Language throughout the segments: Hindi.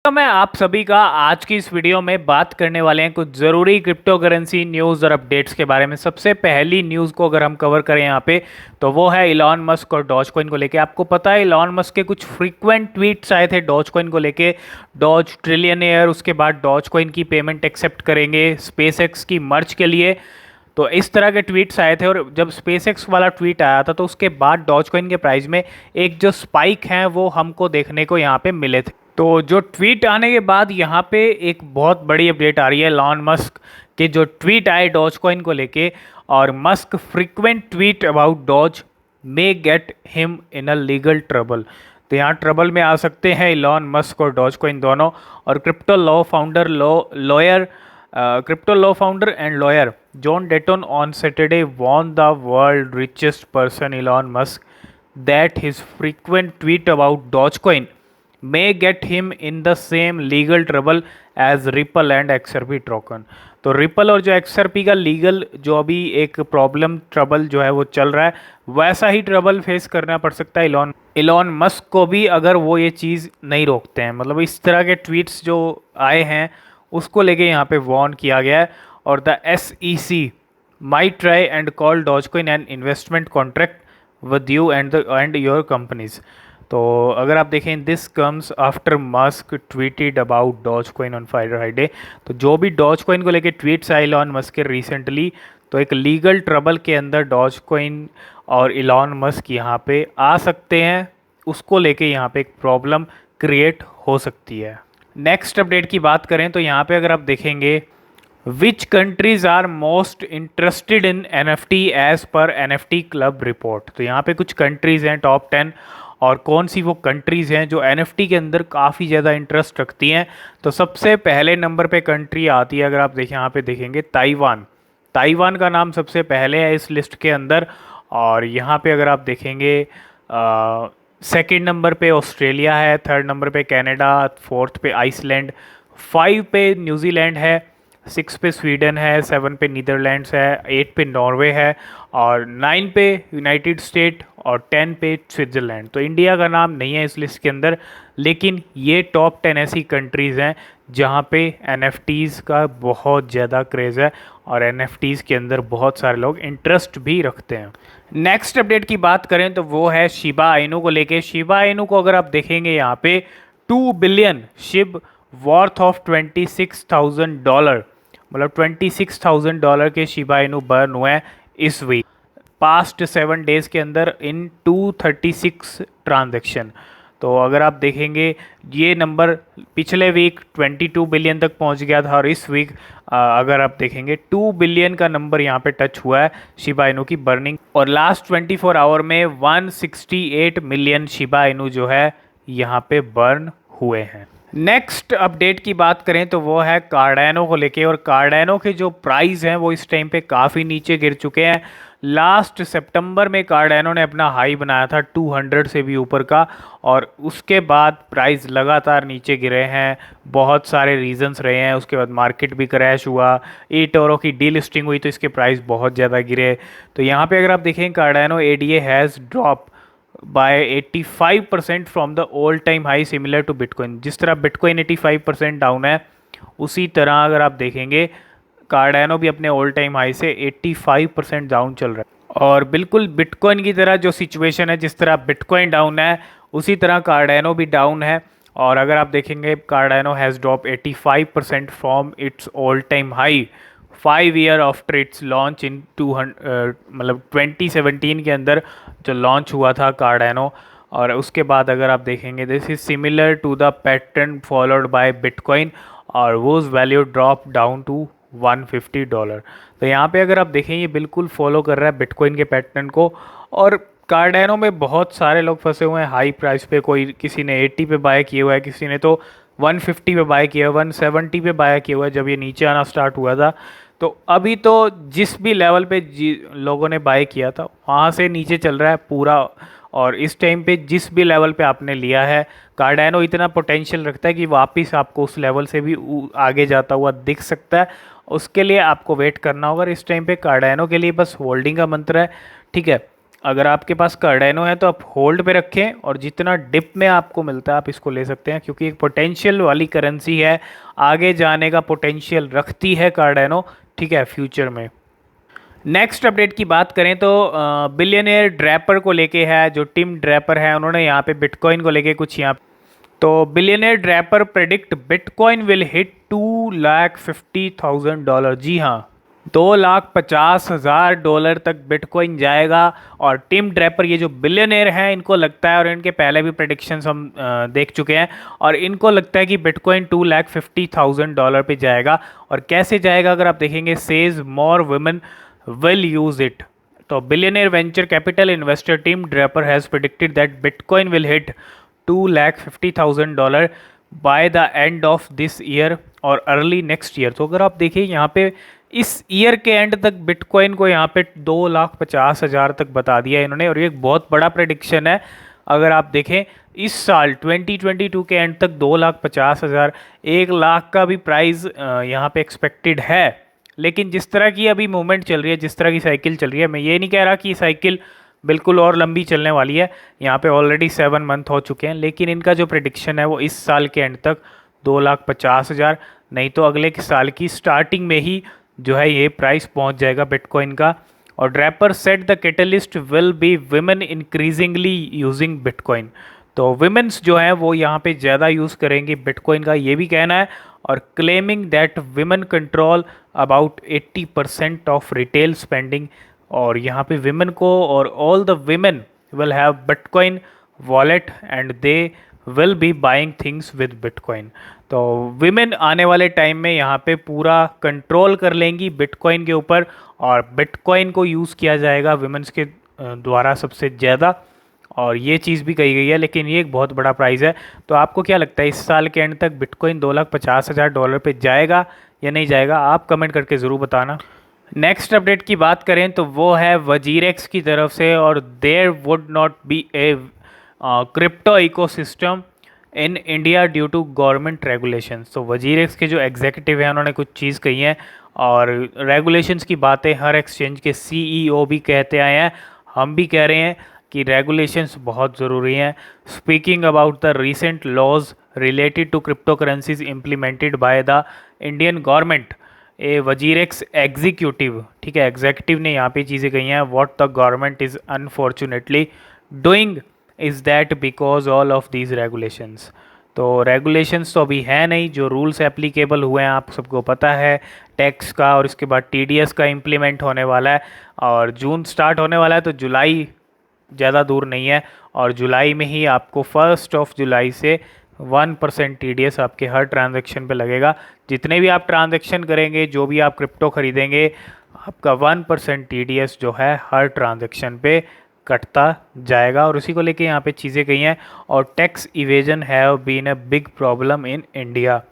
तो मैं आप सभी का आज की इस वीडियो में बात करने वाले हैं कुछ ज़रूरी क्रिप्टो करेंसी न्यूज़ और अपडेट्स के बारे में। सबसे पहली न्यूज़ को अगर हम कवर करें यहाँ पे तो वो है इलॉन मस्क और डॉज कॉइन को लेके। आपको पता है इलॉन मस्क के कुछ फ्रीक्वेंट ट्वीट्स आए थे डॉज कॉइन को लेके। डॉज ट्रिलियनेयर, उसके बाद डॉज कॉइन की पेमेंट एक्सेप्ट करेंगे स्पेस एक्स की मर्ज के लिए। तो इस तरह के ट्वीट्स आए थे और जब स्पेस एक्स वाला ट्वीट आया था तो उसके बाद डॉज कॉइन के प्राइस में एक जो स्पाइक है वो हमको देखने को यहाँ पे मिले थे। तो जो ट्वीट आने के बाद यहाँ पे एक बहुत बड़ी अपडेट आ रही है इलॉन मस्क के जो ट्वीट आए डॉज कॉइन को लेके। और Musk frequent tweet about Doge may get him in a legal trouble. तो यहाँ ट्रबल में आ सकते हैं इलॉन मस्क और डॉज कॉइन दोनों। और crypto law founder and lawyer John Deaton on Saturday warn the world richest person Elon Musk that his frequent tweet about Dogecoin may get him in the same legal trouble as Ripple and XRP token। तो रिपल और जो XRP का लीगल जो अभी एक प्रॉब्लम ट्रबल जो है वो चल रहा है, वैसा ही ट्रबल फेस करना पड़ सकता है इलॉन मस्क को भी अगर वो ये चीज़ नहीं रोकते हैं। मतलब इस तरह के ट्वीट्स जो आए हैं उसको लेके यहाँ पे वार्न किया गया है। और the SEC might try and call Dogecoin an investment contract with you and your companies। तो अगर आप देखें this comes after Musk tweeted about Dogecoin on Friday. तो जो भी डॉज कॉइन को लेके ट्वीट्स आए इलॉन मस्क के रिसेंटली, तो एक लीगल ट्रबल के अंदर डॉज कॉइन और इलॉन मस्क यहाँ पे आ सकते हैं। उसको लेके यहाँ पे एक प्रॉब्लम क्रिएट हो सकती है। नेक्स्ट अपडेट की बात करें तो यहाँ पे अगर आप देखेंगे which countries are most interested in NFT as per NFT club report. तो यहाँ पे कुछ कंट्रीज़ हैं टॉप 10 और कौन सी वो कंट्रीज़ हैं जो NFT के अंदर काफ़ी ज़्यादा इंटरेस्ट रखती हैं। तो सबसे पहले नंबर पे कंट्री आती है, अगर आप देखें यहाँ पे देखेंगे ताइवान का नाम सबसे पहले है इस लिस्ट के अंदर। और यहाँ पे अगर आप देखेंगे सेकंड नंबर पे ऑस्ट्रेलिया है, थर्ड नंबर पे कनाडा, फोर्थ पे आइसलैंड, 5 पे न्यूजीलैंड है, 6 पे स्वीडन है, 7 पे नीदरलैंड्स है, 8 पे नॉर्वे है और 9 पे यूनाइटेड स्टेट और 10 पे स्विट्ज़रलैंड। तो इंडिया का नाम नहीं है इस लिस्ट के अंदर, लेकिन ये टॉप 10 ऐसी कंट्रीज़ हैं जहाँ पे NFTs का बहुत ज़्यादा क्रेज़ है और NFTs के अंदर बहुत सारे लोग इंटरेस्ट भी रखते हैं। नेक्स्ट अपडेट की बात करें तो वो है शिबा इनू को लेके। शिबा इनू को अगर आप देखेंगे यहाँ पे 2 बिलियन शिब वर्थ ऑफ $26,000, मतलब $26,000 के शिबा इनू बर्न हुए हैं इस वीक पास्ट 7 डेज़ के अंदर इन 236 ट्रांजैक्शन। तो अगर आप देखेंगे ये नंबर पिछले वीक 22 बिलियन तक पहुंच गया था और इस वीक अगर आप देखेंगे 2 बिलियन का नंबर यहाँ पे टच हुआ है शिबा इनू की बर्निंग। और लास्ट 24 आवर में 168 मिलियन शिबा इनू जो है यहाँ पे बर्न हुए हैं। नेक्स्ट अपडेट की बात करें तो वो है कार्डानो को लेके। और कार्डानो के जो प्राइस हैं वो इस टाइम पे काफ़ी नीचे गिर चुके हैं। लास्ट सितंबर में कार्डानो ने अपना हाई बनाया था 200 से भी ऊपर का और उसके बाद प्राइस लगातार नीचे गिरे हैं। बहुत सारे रीजंस रहे हैं, उसके बाद मार्केट भी क्रैश हुआ, eToro की डीलिस्टिंग हुई तो इसके प्राइस बहुत ज़्यादा गिरे। तो यहाँ पे अगर आप देखें Cardano ADA has drop by 85% from the all time high similar to bitcoin. जिस तरह बिटकॉइन 85% डाउन है उसी तरह अगर आप देखेंगे कार्डानो भी अपने ऑल टाइम हाई से 85% डाउन चल रहा है। और बिल्कुल बिटकॉइन की तरह जो सिचुएशन है, जिस तरह बिटकॉइन डाउन है उसी तरह कार्डानो भी डाउन है। और अगर आप देखेंगे Cardano has drop 85% from its all time high 5 year after it's launch in 2017 के अंदर जो लॉन्च हुआ था कार्डानो। और उसके बाद अगर आप देखेंगे this is similar to the pattern followed by bitcoin और whose value drop down to $150। तो यहाँ पे अगर आप देखें ये बिल्कुल फॉलो कर रहा है बिटकॉइन के पैटर्न को। और कार्डानो में बहुत सारे लोग फंसे हुए हैं हाई प्राइस पे। कोई किसी ने 80 पे बाय किया हुआ है, किसी ने तो 150 पे बाय किया, 170 पे बाय किया हुआ है जब ये नीचे आना स्टार्ट हुआ था। तो अभी तो जिस भी लेवल पे लोगों ने बाय किया था वहाँ से नीचे चल रहा है पूरा। और इस टाइम पे जिस भी लेवल पे आपने लिया है कार्डानो इतना पोटेंशियल रखता है कि वापस आपको उस लेवल से भी आगे जाता हुआ दिख सकता है। उसके लिए आपको वेट करना होगा। इस टाइम पे कार्डानो के लिए बस होल्डिंग का मंत्र है, ठीक है। अगर आपके पास कार्डेनो है तो आप होल्ड पे रखें और जितना डिप में आपको मिलता है आप इसको ले सकते हैं, क्योंकि एक पोटेंशियल वाली करेंसी है, आगे जाने का पोटेंशियल रखती है कार्डेनो, ठीक है, फ्यूचर में। नेक्स्ट अपडेट की बात करें तो बिलियनियर ड्रैपर को लेके है, जो टिम ड्रैपर है उन्होंने यहाँ पे बिटकॉइन को लेके कुछ यहाँ, तो billionaire Draper predict bitcoin will hit $250,000। जी हाँ, $250,000 तक बिटकॉइन जाएगा। और टिम ड्रैपर ये जो बिलियनियर हैं इनको लगता है, और इनके पहले भी प्रेडिक्शंस हम देख चुके हैं, और इनको लगता है कि बिटकॉइन $250,000 पे जाएगा। और कैसे जाएगा अगर आप देखेंगे, says more women will use it. तो billionaire venture capital investor Tim Draper has predicted that bitcoin will hit $250,000 by the end of this year और अर्ली नेक्स्ट ईयर। तो अगर आप देखिए यहाँ पे इस ईयर के एंड तक बिटकॉइन को यहाँ पे 2,50,000 तक बता दिया है इन्होंने, और ये एक बहुत बड़ा प्रेडिक्शन है। अगर आप देखें इस साल 2022 के एंड तक 2,50,000, 1 लाख का भी प्राइस यहाँ पे एक्सपेक्टेड है। लेकिन जिस तरह की अभी मूवमेंट चल रही है, जिस तरह की साइकिल चल रही है, मैं ये नहीं कह रहा कि साइकिल बिल्कुल और लंबी चलने वाली है, यहाँ पे ऑलरेडी 7 मंथ हो चुके हैं, लेकिन इनका जो प्रेडिक्शन है वो इस साल के एंड तक 2,50,000, नहीं तो अगले साल की स्टार्टिंग में ही जो है ये प्राइस पहुँच जाएगा बिटकॉइन का। और Draper set the catalyst will be women increasingly using bitcoin. तो विमेंस जो हैं वो यहाँ पे ज़्यादा यूज़ करेंगे बिटकॉइन का, ये भी कहना है। और claiming that women control about 80% of retail spending. और यहाँ पे विमेन को, और all the women will have bitcoin wallet and they will be buying things with bitcoin. तो विमेन आने वाले टाइम में यहाँ पे पूरा कंट्रोल कर लेंगी बिटकॉइन के ऊपर, और बिटकॉइन को यूज़ किया जाएगा विमेंस के द्वारा सबसे ज़्यादा। और ये चीज़ भी कही गई है, लेकिन ये एक बहुत बड़ा प्राइस है। तो आपको क्या लगता है इस साल के एंड तक बिटकॉइन $2,50,000 पे जाएगा या नहीं जाएगा? आप कमेंट करके ज़रूर बताना। नेक्स्ट अपडेट की बात करें तो वो है वजीरेक्स की तरफ से, और there would not be a crypto ecosystem in India due to government regulations. तो वजीरेक्स के जो एग्जीक्यूटिव हैं उन्होंने कुछ चीज़ कही है, और रेगुलेशंस की बातें हर एक्सचेंज के सीईओ भी कहते आए हैं, हम भी कह रहे हैं कि रेगुलेशंस बहुत ज़रूरी हैं। Speaking about the recent laws related to cryptocurrencies implemented by the Indian government, a WazirX executive, ठीक है, एग्जीक्यूटिव ने यहाँ पे चीज़ें कही हैं। What the government is unfortunately doing is that because all of these regulations. तो रेगुलेशंस तो अभी है नहीं, जो रूल्स एप्लीकेबल हुए हैं आप सबको पता है, टैक्स का, और इसके बाद टीडीएस का इम्प्लीमेंट होने वाला है, और जून स्टार्ट होने वाला है, तो जुलाई ज़्यादा दूर नहीं है। और जुलाई में ही आपको 1 जुलाई से 1% टीडीएस आपके हर ट्रांजैक्शन पे लगेगा। जितने भी आप ट्रांजैक्शन करेंगे, जो भी आप क्रिप्टो खरीदेंगे, आपका 1% टीडीएस जो है हर ट्रांजैक्शन पे कटता जाएगा। और उसी को लेके यहाँ पे चीज़ें कही हैं। और tax evasion have been a big problem in India,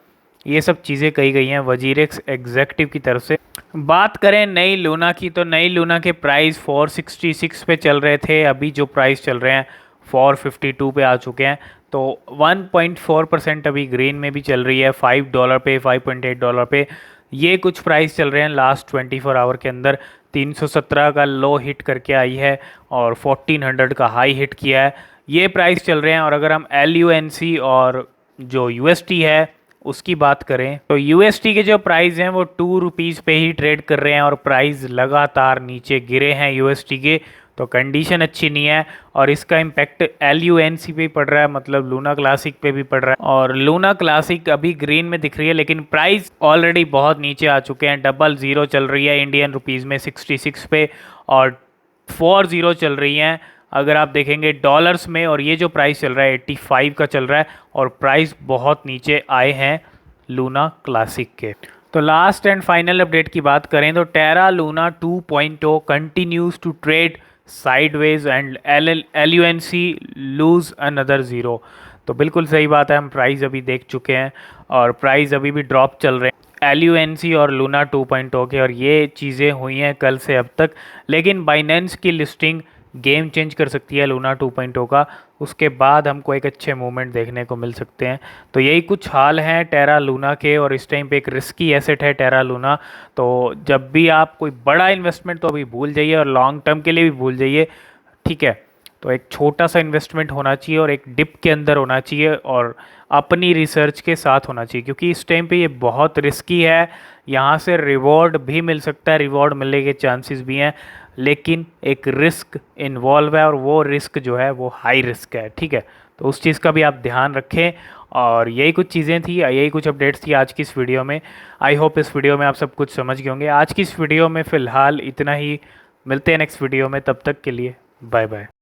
ये सब चीज़ें कही गई हैं वजीरेक्स एग्जेक्टिव की तरफ से। बात करें नई लूना की, तो नई लूना के प्राइस 466 पे चल रहे थे, अभी जो प्राइस चल रहे हैं 452 पे आ चुके हैं। तो 1.4% अभी ग्रीन में भी चल रही है, $5 पे, $5.8 पे ये कुछ प्राइस चल रहे हैं। लास्ट 24 आवर के अंदर 317 का लो हिट करके आई है, और 1400 का हाई हिट किया है, ये प्राइस चल रहे हैं। और अगर हम LUNC और जो UST है उसकी बात करें, तो UST के जो प्राइस हैं वो ₹2 पे ही ट्रेड कर रहे हैं, और प्राइस लगातार नीचे गिरे हैं UST के, तो कंडीशन अच्छी नहीं है। और इसका इम्पैक्ट LUNC पे पड़ रहा है, मतलब लूना क्लासिक पे भी पड़ रहा है। और लूना क्लासिक अभी ग्रीन में दिख रही है, लेकिन प्राइस ऑलरेडी बहुत नीचे आ चुके हैं। 00 चल रही है इंडियन रुपीज़ में 66 पे, और 40 चल रही हैं अगर आप देखेंगे डॉलर्स में। और ये जो प्राइस चल रहा है 85 का चल रहा है, और प्राइस बहुत नीचे आए हैं लूना क्लासिक के। तो लास्ट एंड फाइनल अपडेट की बात करें तो Terra Luna 2.0 continues to trade sideways and LUNC lose another 0। तो बिल्कुल सही बात है, हम प्राइस अभी देख चुके हैं, और प्राइस अभी भी ड्रॉप चल रहे हैं LUNC और लूना 2.0 के, और ये चीज़ें हुई हैं कल से अब तक। लेकिन बाइनेंस की लिस्टिंग गेम चेंज कर सकती है लूना 2.0 का, उसके बाद हमको एक अच्छे मूवमेंट देखने को मिल सकते हैं। तो यही कुछ हाल हैं टेरा लूना के, और इस टाइम पे एक रिस्की एसेट है टेरा लूना। तो जब भी आप कोई बड़ा इन्वेस्टमेंट तो अभी भूल जाइए, और लॉन्ग टर्म के लिए भी भूल जाइए। ठीक है। तो एक छोटा सा इन्वेस्टमेंट होना चाहिए और एक डिप के अंदर होना चाहिए और अपनी रिसर्च के साथ होना चाहिए, क्योंकि इस टाइम पे ये बहुत रिस्की है। यहाँ से रिवॉर्ड भी मिल सकता है, रिवॉर्ड मिलने के चांसेस भी हैं, लेकिन एक रिस्क इन्वॉल्व है और वो रिस्क जो है वो हाई रिस्क है, ठीक है। तो उस चीज़ का भी आप ध्यान रखें। और यही कुछ चीज़ें थी, यही कुछ अपडेट्स थी आज की इस वीडियो में। आई होप इस वीडियो में आप सब कुछ समझ गए होंगे। आज की इस वीडियो में फ़िलहाल इतना ही। मिलते हैं नेक्स्ट वीडियो में, तब तक के लिए बाय बाय।